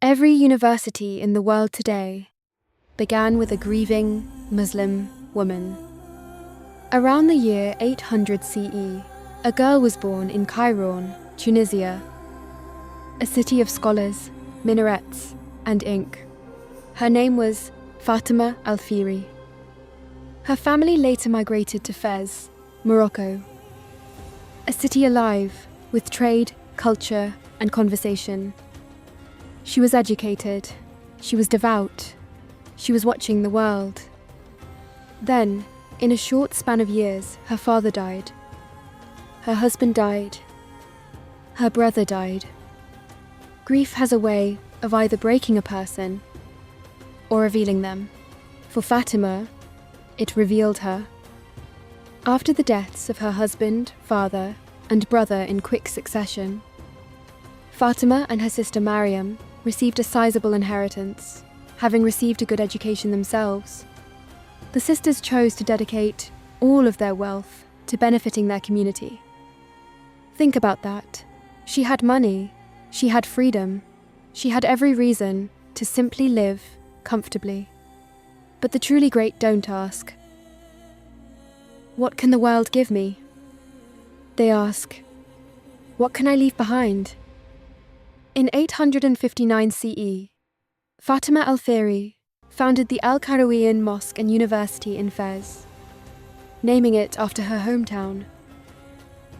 Every university in the world today began with a grieving Muslim woman. Around the year 800 CE, a girl was born in Cairo, Tunisia, a city of scholars, minarets, and ink. Her name was Fatima al-Fihri. Her family later migrated to Fez, Morocco, a city alive with trade, culture, and conversation. She was educated, she was devout, she was watching the world. Then, in a short span of years, her father died. Her husband died. Her brother died. Grief has a way of either breaking a person or revealing them. For Fatima, it revealed her. After the deaths of her husband, father, and brother in quick succession, Fatima and her sister Mariam received a sizable inheritance, having received a good education themselves. The sisters chose to dedicate all of their wealth to benefiting their community. Think about that. She had money, she had freedom, she had every reason to simply live comfortably. But the truly great don't ask, "What can the world give me?" They ask, "What can I leave behind?" In 859 CE, Fatima al-Fihri founded the al-Qarawiyyin Mosque and University in Fez, naming it after her hometown.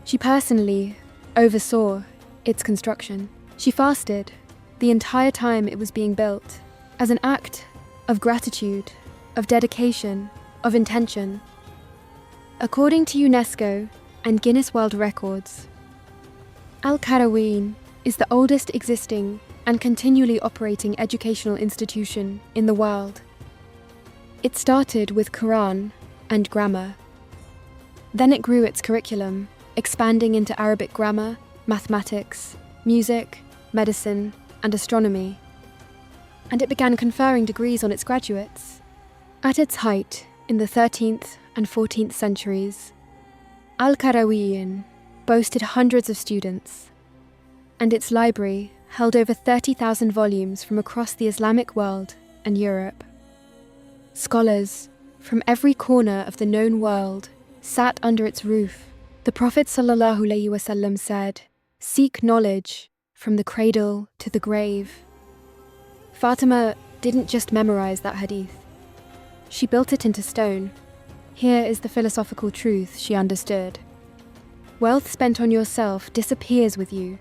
She personally oversaw its construction. She fasted the entire time it was being built as an act of gratitude, of dedication, of intention. According to UNESCO and Guinness World Records, Al-Qarawiyyin is the oldest existing and continually operating educational institution in the world. It started with Quran and grammar. Then it grew its curriculum, expanding into Arabic grammar, mathematics, music, medicine, and astronomy. And it began conferring degrees on its graduates. At its height, in the 13th and 14th centuries, Al-Qarawiyyin boasted hundreds of students, and its library held over 30,000 volumes from across the Islamic world and Europe. Scholars from every corner of the known world sat under its roof. The Prophet ﷺ said, "Seek knowledge from the cradle to the grave." Fatima didn't just memorize that hadith. She built it into stone. Here is the philosophical truth she understood. Wealth spent on yourself disappears with you.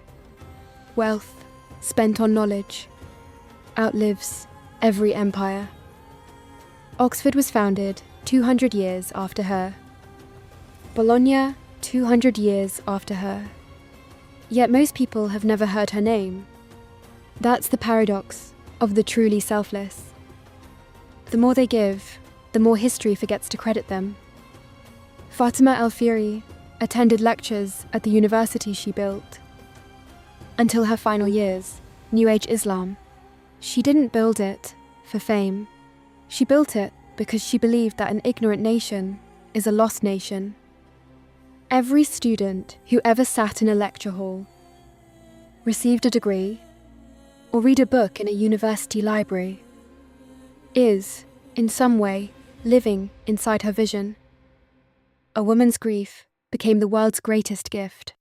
Wealth spent on knowledge outlives every empire. Oxford was founded 200 years after her. Bologna 200 years after her. Yet most people have never heard her name. That's the paradox of the truly selfless. The more they give, the more history forgets to credit them. Fatima al-Fihri attended lectures at the university she built. Until her final years, New Age Islam. She didn't build it for fame. She built it because she believed that an ignorant nation is a lost nation. Every student who ever sat in a lecture hall, received a degree, or read a book in a university library is, in some way, living inside her vision. A woman's grief became the world's greatest gift.